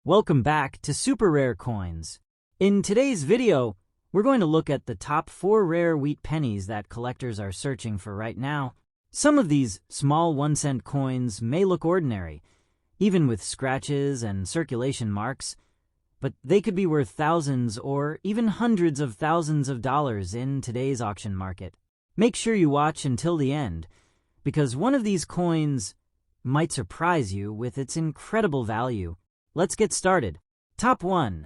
Welcome back to Super Rare Coins. In today's video, we're going to look at the top 4 rare wheat pennies that collectors are searching for right now. Some of these small 1-cent coins may look ordinary, even with scratches and circulation marks, but they could be worth thousands or even hundreds of thousands of dollars in today's auction market. Make sure you watch until the end, because one of these coins might surprise you with its incredible value. Let's get started. Top 1.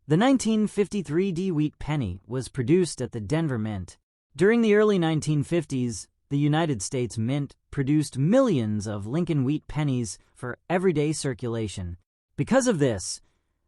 The 1953 D wheat penny was produced at the Denver Mint. During the early 1950s, the United States Mint produced millions of Lincoln wheat pennies for everyday circulation. Because of this,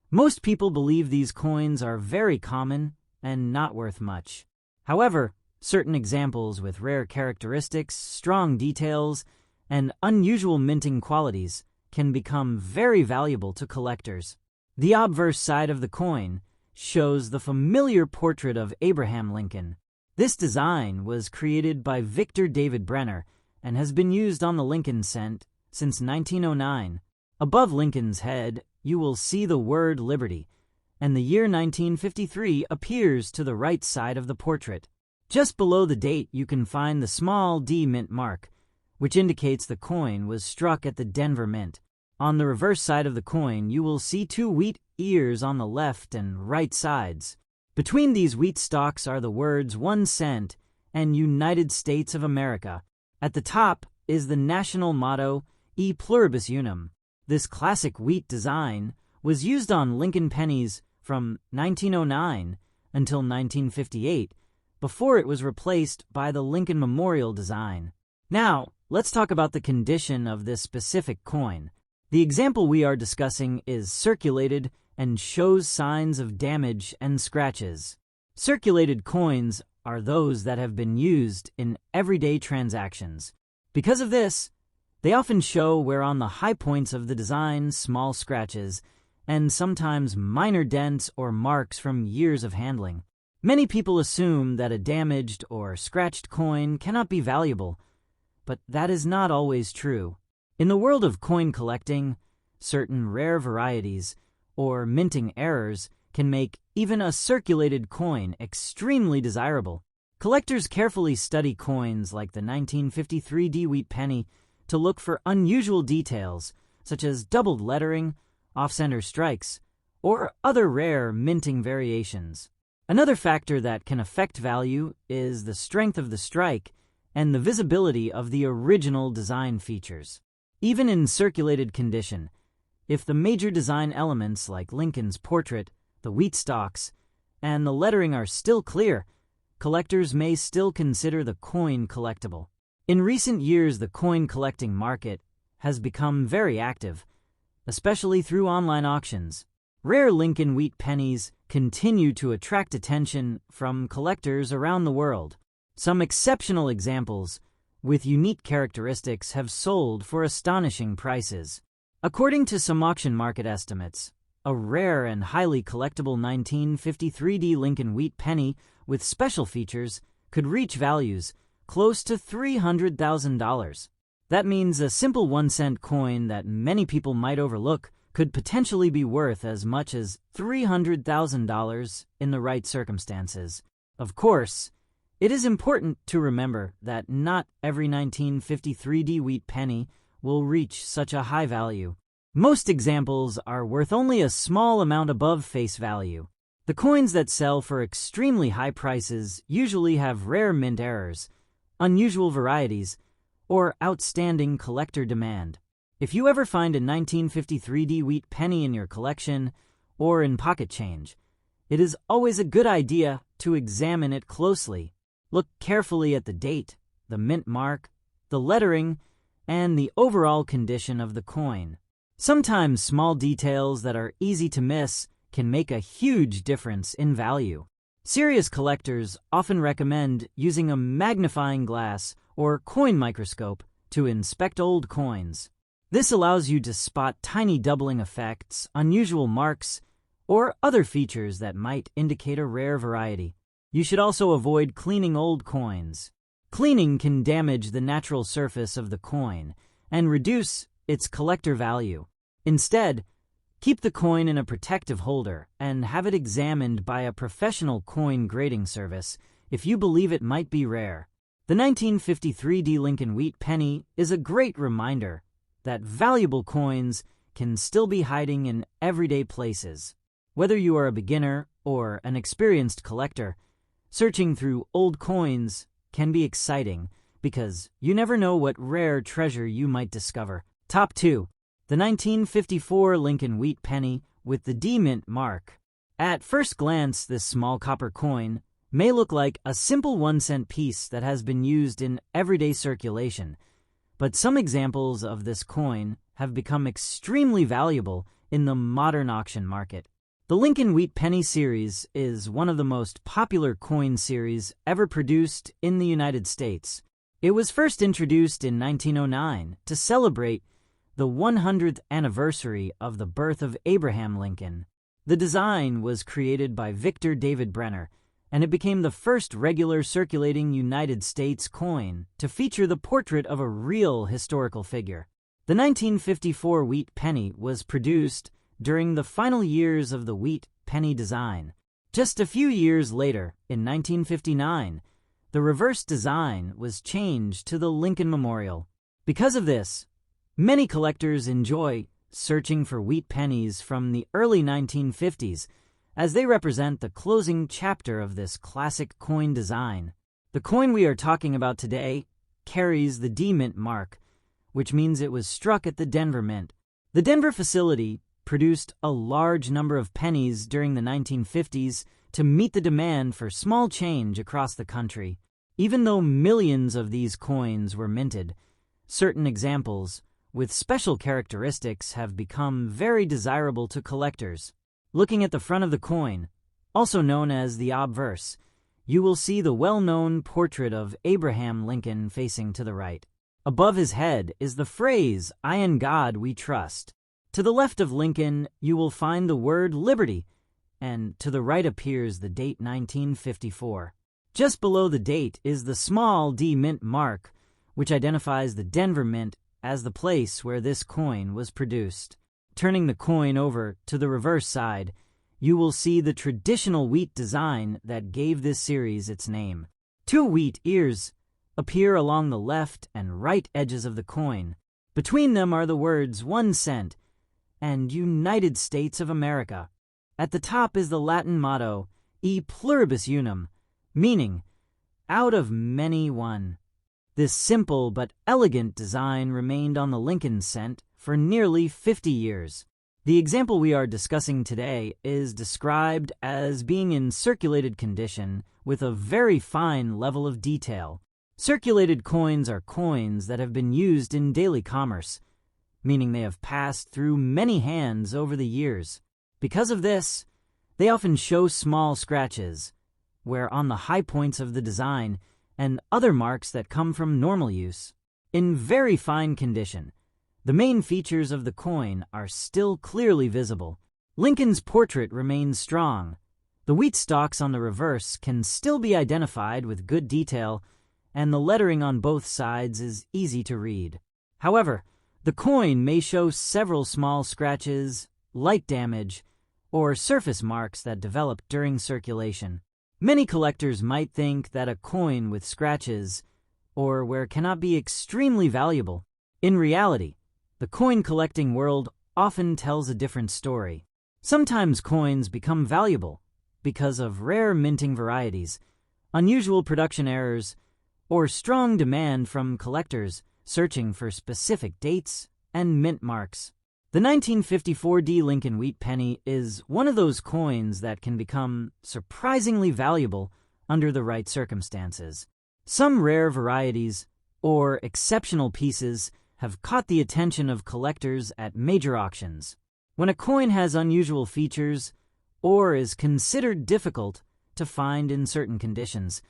most people believe these coins are very common and not worth much. However, certain examples with rare characteristics, strong details, and unusual minting qualities can become very valuable to collectors. The obverse side of the coin shows the familiar portrait of Abraham Lincoln. This design was created by Victor David Brenner and has been used on the Lincoln cent since 1909. Above Lincoln's head, you will see the word Liberty, and the year 1953 appears to the right side of the portrait. Just below the date, you can find the small D mint mark, which indicates the coin was struck at the Denver Mint. On the reverse side of the coin, you will see 2 wheat ears on the left and right sides. Between these wheat stalks are the words 1 cent and United States of America. At the top is the national motto, E pluribus unum. This classic wheat design was used on Lincoln pennies from 1909 until 1958, before it was replaced by the Lincoln Memorial design. Now, let's talk about the condition of this specific coin. The example we are discussing is circulated and shows signs of damage and scratches. Circulated coins are those that have been used in everyday transactions. Because of this, they often show where on the high points of the design small scratches and sometimes minor dents or marks from years of handling. Many people assume that a damaged or scratched coin cannot be valuable, but that is not always true. In the world of coin collecting, certain rare varieties or minting errors can make even a circulated coin extremely desirable. Collectors carefully study coins like the 1953 D wheat penny to look for unusual details such as doubled lettering, off-center strikes, or other rare minting variations. Another factor that can affect value is the strength of the strike and the visibility of the original design features. Even in circulated condition, if the major design elements like Lincoln's portrait, the wheat stalks, and the lettering are still clear, collectors may still consider the coin collectible. In recent years, the coin collecting market has become very active, especially through online auctions. Rare Lincoln wheat pennies continue to attract attention from collectors around the world. Some exceptional examples with unique characteristics have sold for astonishing prices. According to some auction market estimates, a rare and highly collectible 1953 D Lincoln wheat penny with special features could reach values close to $300,000. That means a simple 1-cent coin that many people might overlook could potentially be worth as much as $300,000 in the right circumstances. Of course, it is important to remember that not every 1953 D wheat penny will reach such a high value. Most examples are worth only a small amount above face value. The coins that sell for extremely high prices usually have rare mint errors, unusual varieties, or outstanding collector demand. If you ever find a 1953 D wheat penny in your collection or in pocket change, it is always a good idea to examine it closely. Look carefully at the date, the mint mark, the lettering, and the overall condition of the coin. Sometimes small details that are easy to miss can make a huge difference in value. Serious collectors often recommend using a magnifying glass or coin microscope to inspect old coins. This allows you to spot tiny doubling effects, unusual marks, or other features that might indicate a rare variety. You should also avoid cleaning old coins. Cleaning can damage the natural surface of the coin and reduce its collector value. Instead, Keep the coin in a protective holder and have it examined by a professional coin grading service if you believe it might be rare. The 1953 D. Lincoln Wheat Penny is a great reminder that valuable coins can still be hiding in everyday places. Whether you are a beginner or an experienced collector, searching through old coins can be exciting because you never know what rare treasure you might discover. Top 2. The 1954 Lincoln Wheat Penny with the D Mint mark. At first glance, this small copper coin may look like a simple 1-cent piece that has been used in everyday circulation, but some examples of this coin have become extremely valuable in the modern auction market. The Lincoln Wheat Penny series is one of the most popular coin series ever produced in the United States. It was first introduced in 1909 to celebrate the 100th anniversary of the birth of Abraham Lincoln. The design was created by Victor David Brenner, and it became the first regular circulating United States coin to feature the portrait of a real historical figure. The 1954 wheat penny was produced during the final years of the wheat penny design. Just a few years later, in 1959, the reverse design was changed to the Lincoln Memorial. Because of this, many collectors enjoy searching for wheat pennies from the early 1950s as they represent the closing chapter of this classic coin design. The coin we are talking about today carries the D Mint mark, which means it was struck at the Denver Mint. The Denver facility produced a large number of pennies during the 1950s to meet the demand for small change across the country. Even though millions of these coins were minted, certain examples with special characteristics have become very desirable to collectors. Looking at the front of the coin, also known as the obverse, you will see the well-known portrait of Abraham Lincoln facing to the right. Above his head is the phrase, "I in God we trust." To the left of Lincoln, you will find the word liberty, and to the right appears the date 1954. Just below the date is the small D Mint mark, which identifies the Denver Mint as the place where this coin was produced. Turning the coin over to the reverse side, you will see the traditional wheat design that gave this series its name. Two wheat ears appear along the left and right edges of the coin. Between them are the words 1 cent and United States of America. At the top is the Latin motto, E pluribus unum, meaning, out of many one. This simple but elegant design remained on the Lincoln cent for nearly 50 years. The example we are discussing today is described as being in circulated condition with a very fine level of detail. Circulated coins are coins that have been used in daily commerce, meaning they have passed through many hands over the years. Because of this, they often show small scratches, where on the high points of the design and other marks that come from normal use. In very fine condition, the main features of the coin are still clearly visible. Lincoln's portrait remains strong. The wheat stalks on the reverse can still be identified with good detail, and the lettering on both sides is easy to read. However, the coin may show several small scratches, light damage, or surface marks that develop during circulation. Many collectors might think that a coin with scratches or where cannot be extremely valuable. In reality, the coin collecting world often tells a different story. Sometimes coins become valuable because of rare minting varieties, unusual production errors, or strong demand from collectors searching for specific dates and mint marks. The 1954 D. Lincoln Wheat Penny is one of those coins that can become surprisingly valuable under the right circumstances. Some rare varieties or exceptional pieces have caught the attention of collectors at major auctions. When a coin has unusual features or is considered difficult to find in certain conditions,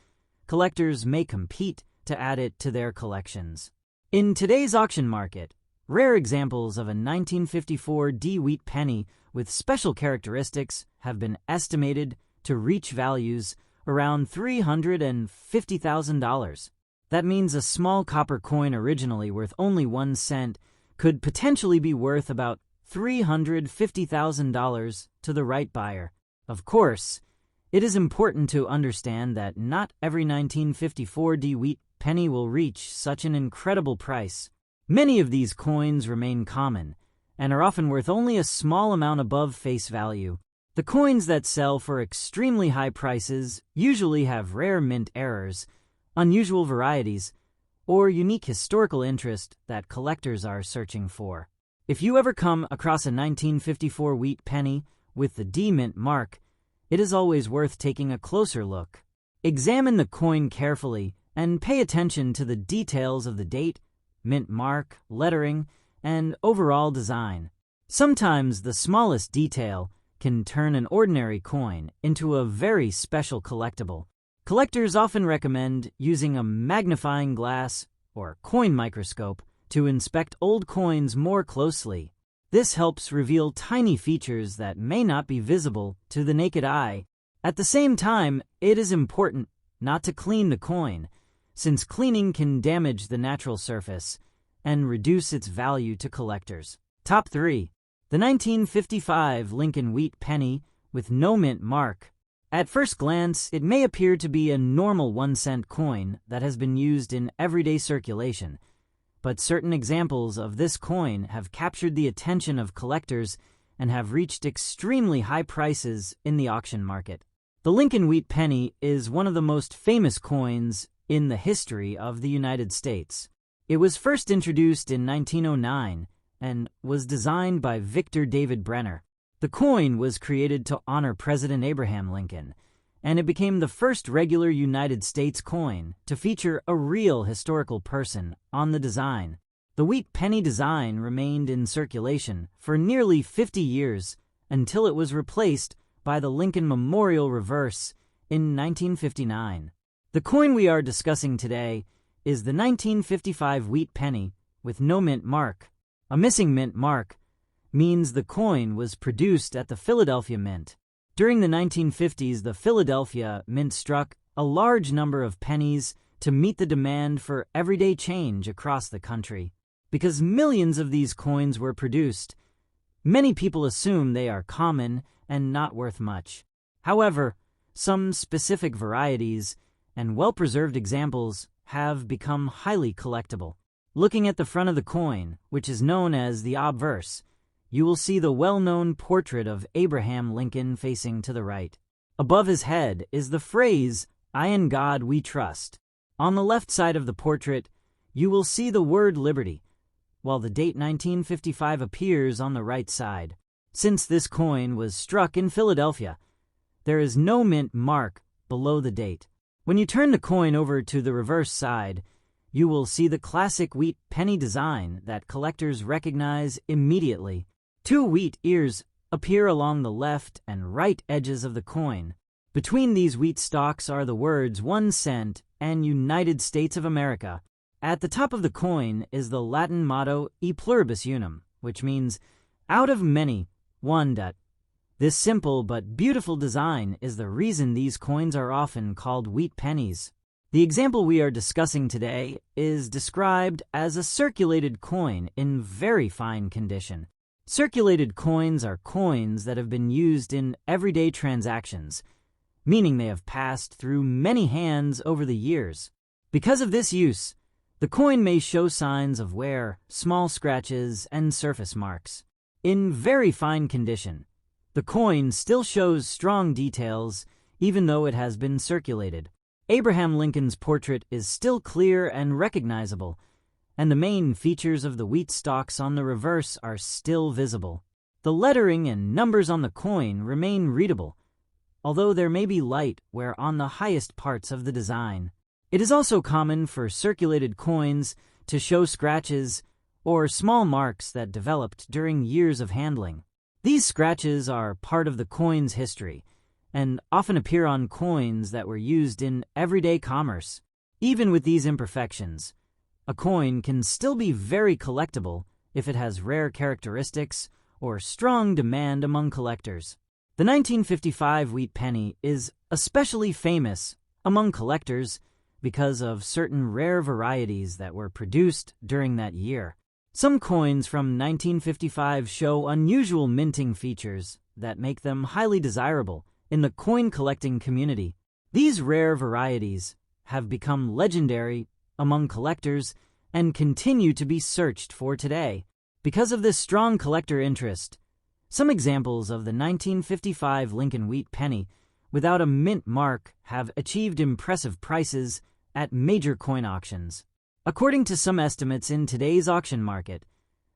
collectors may compete to add it to their collections. In today's auction market, rare examples of a 1954 D wheat penny with special characteristics have been estimated to reach values around $350,000. That means a small copper coin originally worth only 1 cent could potentially be worth about $350,000 to the right buyer. Of course, it is important to understand that not every 1954 wheat penny will reach such an incredible price. Many of these coins remain common and are often worth only a small amount above face value. The coins that sell for extremely high prices usually have rare mint errors, unusual varieties, or unique historical interest that collectors are searching for. If you ever come across a 1954 wheat penny with the D mint mark, it is always worth taking a closer look. Examine the coin carefully and pay attention to the details of the date, mint mark, lettering, and overall design. Sometimes the smallest detail can turn an ordinary coin into a very special collectible. Collectors often recommend using a magnifying glass or coin microscope to inspect old coins more closely. This helps reveal tiny features that may not be visible to the naked eye. At the same time, it is important not to clean the coin, since cleaning can damage the natural surface and reduce its value to collectors. Top 3. The 1955 Lincoln Wheat Penny with no mint mark. At first glance, it may appear to be a normal 1-cent coin that has been used in everyday circulation, but certain examples of this coin have captured the attention of collectors and have reached extremely high prices in the auction market. The Lincoln Wheat Penny is one of the most famous coins in the history of the United States. It was first introduced in 1909 and was designed by Victor David Brenner. The coin was created to honor President Abraham Lincoln, and it became the first regular United States coin to feature a real historical person on the design. The wheat penny design remained in circulation for nearly 50 years until it was replaced by the Lincoln Memorial Reverse in 1959. The coin we are discussing today is the 1955 wheat penny with no mint mark. A missing mint mark means the coin was produced at the Philadelphia Mint. During the 1950s, the Philadelphia Mint struck a large number of pennies to meet the demand for everyday change across the country. Because millions of these coins were produced, many people assume they are common and not worth much. However, some specific varieties and well-preserved examples have become highly collectible. Looking at the front of the coin, which is known as the obverse, you will see the well-known portrait of Abraham Lincoln facing to the right. Above his head is the phrase, "I in God we trust." On the left side of the portrait, you will see the word liberty, while the date 1955 appears on the right side. Since this coin was struck in Philadelphia, there is no mint mark below the date. When you turn the coin over to the reverse side, you will see the classic wheat penny design that collectors recognize immediately. Two wheat ears appear along the left and right edges of the coin. Between these wheat stalks are the words 1 cent and United States of America. At the top of the coin is the Latin motto E pluribus unum, which means out of many, one. This simple but beautiful design is the reason these coins are often called wheat pennies. The example we are discussing today is described as a circulated coin in very fine condition. Circulated coins are coins that have been used in everyday transactions, meaning they have passed through many hands over the years. Because of this use, the coin may show signs of wear, small scratches, and surface marks. In very fine condition, the coin still shows strong details even though it has been circulated. Abraham Lincoln's portrait is still clear and recognizable, and the main features of the wheat stalks on the reverse are still visible. The lettering and numbers on the coin remain readable, although there may be light where on the highest parts of the design. It is also common for circulated coins to show scratches or small marks that developed during years of handling. These scratches are part of the coin's history and often appear on coins that were used in everyday commerce. Even with these imperfections, a coin can still be very collectible if it has rare characteristics or strong demand among collectors. The 1955 wheat penny is especially famous among collectors because of certain rare varieties that were produced during that year. Some coins from 1955 show unusual minting features that make them highly desirable in the coin collecting community. These rare varieties have become legendary among collectors and continue to be searched for today. Because of this strong collector interest, some examples of the 1955 Lincoln Wheat Penny without a mint mark have achieved impressive prices at major coin auctions. According to some estimates in today's auction market,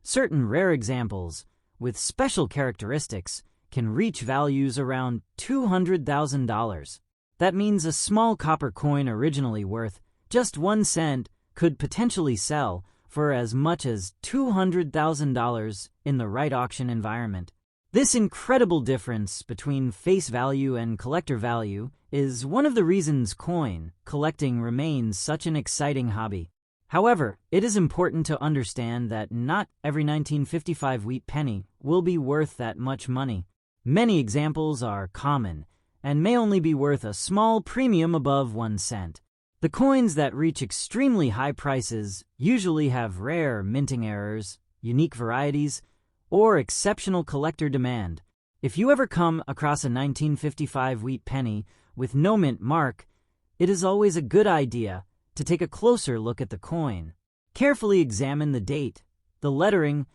certain rare examples with special characteristics can reach values around $200,000. That means a small copper coin originally worth just 1 cent could potentially sell for as much as $200,000 in the right auction environment. This incredible difference between face value and collector value is one of the reasons coin collecting remains such an exciting hobby. However, it is important to understand that not every 1955 wheat penny will be worth that much money. Many examples are common and may only be worth a small premium above 1 cent. The coins that reach extremely high prices usually have rare minting errors, unique varieties, or exceptional collector demand. If you ever come across a 1955 wheat penny with no mint mark, it is always a good idea to take a closer look at the coin. Carefully examine the date, the lettering,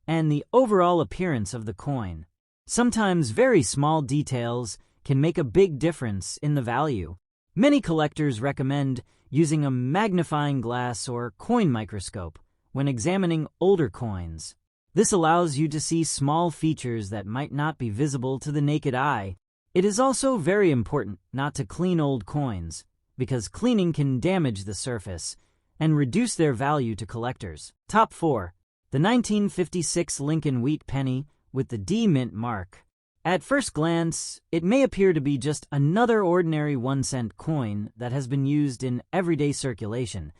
and the overall appearance of the coin. Sometimes very small details can make a big difference in the value. Many collectors recommend using a magnifying glass or coin microscope when examining older coins. This allows you to see small features that might not be visible to the naked eye. It is also very important not to clean old coins, because cleaning can damage the surface and reduce their value to collectors. Top 4. The 1956 Lincoln Wheat Penny with the D mint mark. At first glance, it may appear to be just another ordinary 1 cent coin that has been used in everyday circulation,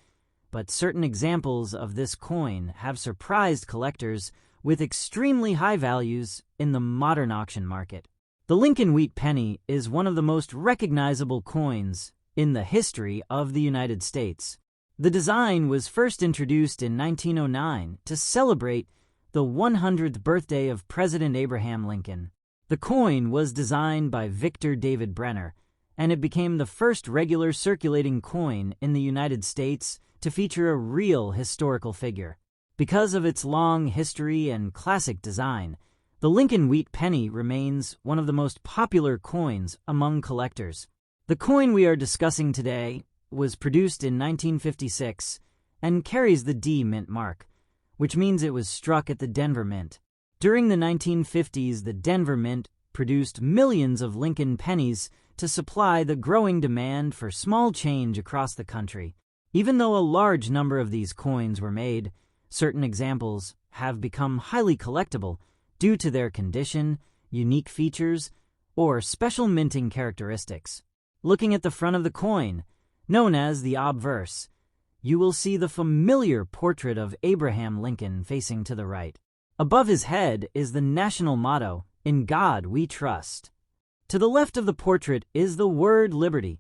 but certain examples of this coin have surprised collectors with extremely high values in the modern auction market. The Lincoln Wheat Penny is one of the most recognizable coins in the history of the United States. The design was first introduced in 1909 to celebrate the 100th birthday of President Abraham Lincoln. The coin was designed by Victor David Brenner, and it became the first regular circulating coin in the United States to feature a real historical figure. Because of its long history and classic design, the Lincoln Wheat Penny remains one of the most popular coins among collectors. The coin we are discussing today was produced in 1956 and carries the D mint mark, which means it was struck at the Denver Mint. During the 1950s, the Denver Mint produced millions of Lincoln pennies to supply the growing demand for small change across the country. Even though a large number of these coins were made, certain examples have become highly collectible due to their condition, unique features, or special minting characteristics. Looking at the front of the coin, known as the obverse, you will see the familiar portrait of Abraham Lincoln facing to the right. Above his head is the national motto, "In God We Trust." To the left of the portrait is the word liberty,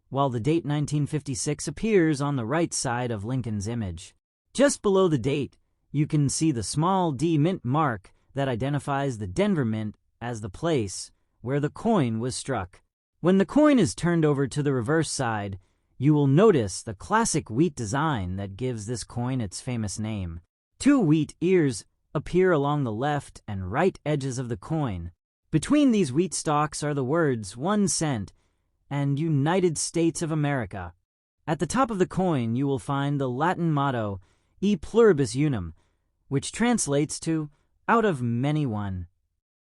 while the date 1956 appears on the right side of Lincoln's image. Just below the date, you can see the small D mint mark that identifies the Denver Mint as the place where the coin was struck. When the coin is turned over to the reverse side, you will notice the classic wheat design that gives this coin its famous name. 2 wheat ears appear along the left and right edges of the coin. Between these wheat stalks are the words 1 cent and United States of America. At the top of the coin, you will find the Latin motto, E pluribus unum, which translates to out of many one.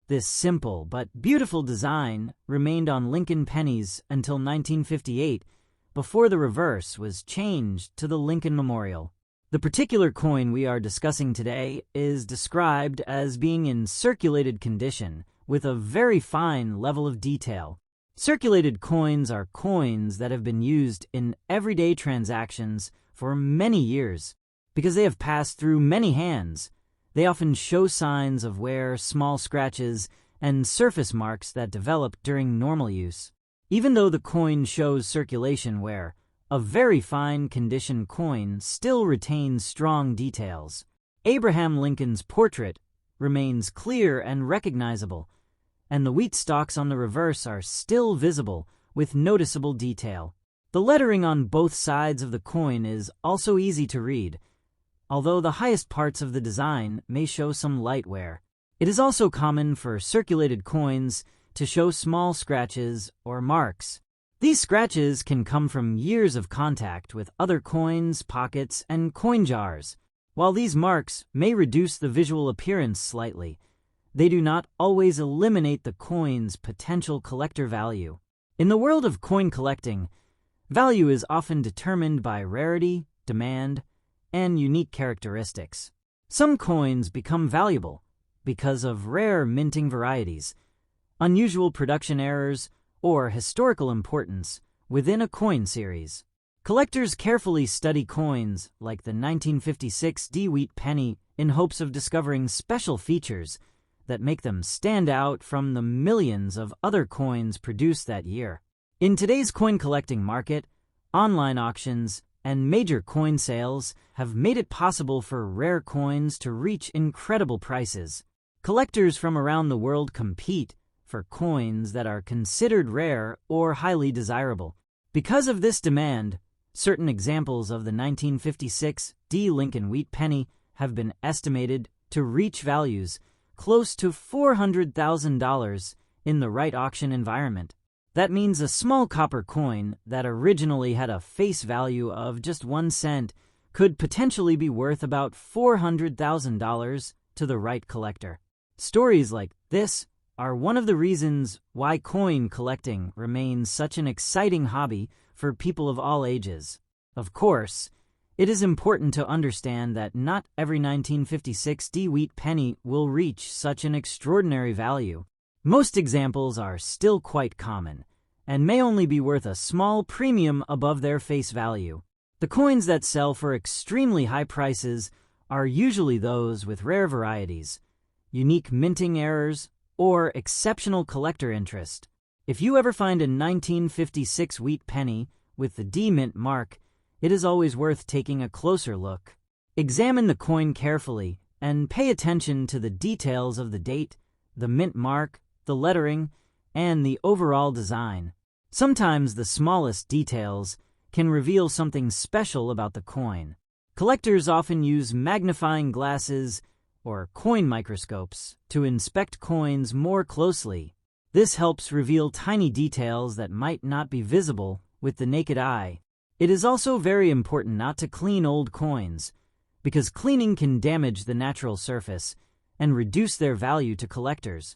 This simple but beautiful design remained on Lincoln pennies until 1958, before the reverse was changed to the Lincoln Memorial. The particular coin we are discussing today is described as being in circulated condition with a very fine level of detail. Circulated coins are coins that have been used in everyday transactions for many years. Because they have passed through many hands, they often show signs of wear, small scratches, and surface marks that develop during normal use. Even though the coin shows circulation wear, a very fine condition coin still retains strong details. Abraham Lincoln's portrait remains clear and recognizable, and the wheat stalks on the reverse are still visible with noticeable detail. The lettering on both sides of the coin is also easy to read, although the highest parts of the design may show some light wear. It is also common for circulated coins to show small scratches or marks. These scratches can come from years of contact with other coins, pockets, and coin jars. While these marks may reduce the visual appearance slightly, they do not always eliminate the coin's potential collector value. In the world of coin collecting, value is often determined by rarity, demand, and unique characteristics. Some coins become valuable because of rare minting varieties, unusual production errors, or historical importance within a coin series. Collectors carefully study coins like the 1956 wheat penny in hopes of discovering special features that make them stand out from the millions of other coins produced that year. In today's coin collecting market, online auctions and major coin sales have made it possible for rare coins to reach incredible prices. Collectors from around the world compete for coins that are considered rare or highly desirable. Because of this demand, certain examples of the 1956 Lincoln wheat penny have been estimated to reach values close to $400,000 in the right auction environment. That means a small copper coin that originally had a face value of just 1 cent could potentially be worth about $400,000 to the right collector. Stories like this are one of the reasons why coin collecting remains such an exciting hobby for people of all ages. Of course, it is important to understand that not every 1956 wheat penny will reach such an extraordinary value. Most examples are still quite common and may only be worth a small premium above their face value. The coins that sell for extremely high prices are usually those with rare varieties, unique minting errors, or exceptional collector interest. If you ever find a 1956 wheat penny with the D mint mark, it is always worth taking a closer look. Examine the coin carefully and pay attention to the details of the date, the mint mark, the lettering, and the overall design. Sometimes the smallest details can reveal something special about the coin. Collectors often use magnifying glasses or coin microscopes to inspect coins more closely. This helps reveal tiny details that might not be visible with the naked eye. It is also very important not to clean old coins, because cleaning can damage the natural surface and reduce their value to collectors.